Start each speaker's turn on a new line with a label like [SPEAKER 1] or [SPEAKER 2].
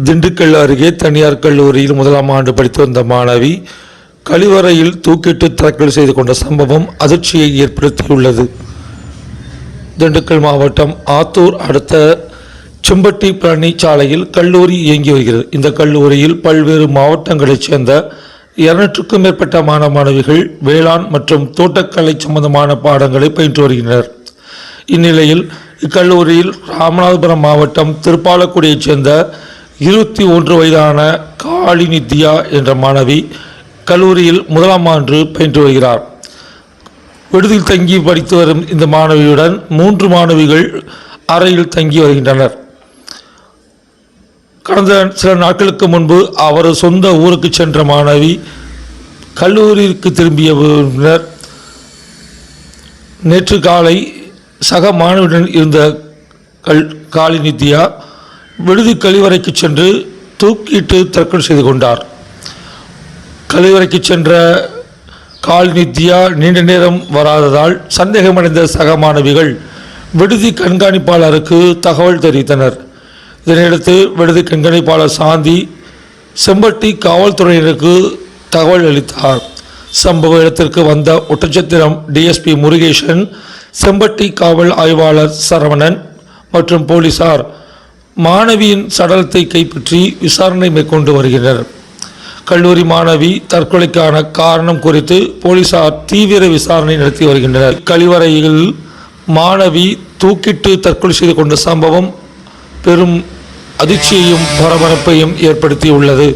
[SPEAKER 1] திண்டுக்கல் அருகே தனியார் கல்லூரியில் முதலாம் ஆண்டு படித்து வந்த மாணவி கழிவறையில் தூக்கிட்டு தற்கொலை செய்து கொண்ட சம்பவம் அதிர்ச்சியை ஏற்படுத்தியுள்ளது. திண்டுக்கல் மாவட்டம் ஆத்தூர் அடுத்த செம்பட்டி பழனி சாலையில் கல்லூரி இயங்கி வருகிறது. இந்த கல்லூரியில் பல்வேறு மாவட்டங்களைச் சேர்ந்த 200க்கும் மேற்பட்ட மாணவிகள் வேளாண் மற்றும் தோட்டக்கலை சம்பந்தமான பாடங்களை பயின்று வருகின்றனர். இந்நிலையில் இக்கல்லூரியில் ராமநாதபுரம் மாவட்டம் திருப்பாலக்குடியைச் சேர்ந்த 21 வயதான காளிநித்யா என்ற மாணவி கல்லூரியில் முதலாம் ஆண்டு பயின்று வருகிறார். விடுதியில் தங்கி படித்து வரும் இந்த மாணவியுடன் 3 மாணவிகள் அறையில் தங்கி வருகின்றனர். கடந்த சில நாட்களுக்கு முன்பு அவர் சொந்த ஊருக்கு சென்ற மாணவி கல்லூரிக்கு திரும்பிய பின்னர் நேற்று காலை சக மாணவியுடன் இருந்த காளிநித்யா விடுதி கழிவறைக்கு சென்று தூக்கிட்டு தற்கொலை செய்து கொண்டார். கழிவறைக்கு சென்ற காளிநித்யா நீண்ட நேரம் வராததால் சந்தேகமடைந்த சக மாணவிகள் விடுதி கண்காணிப்பாளருக்கு தகவல் தெரிவித்தனர். இதனையடுத்து விடுதி கண்காணிப்பாளர் சாந்தி செம்பட்டி காவல்துறையினருக்கு தகவல் அளித்தார். சம்பவ இடத்திற்கு வந்த ஒட்டச்சத்திரம் டிஎஸ்பி முருகேசன், செம்பட்டி காவல் ஆய்வாளர் சரவணன் மற்றும் போலீசார் மாணவியின் சடலத்தை கைப்பற்றி விசாரணை மேற்கொண்டு வருகின்றனர். கல்லூரி மாணவி தற்கொலைக்கான காரணம் குறித்து போலீசார் தீவிர விசாரணை நடத்தி வருகின்றனர். கழிவறையில் மாணவி தூக்கிட்டு தற்கொலை செய்து கொண்ட சம்பவம் பெரும் அதிர்ச்சியையும் பரபரப்பையும் ஏற்படுத்தியுள்ளது.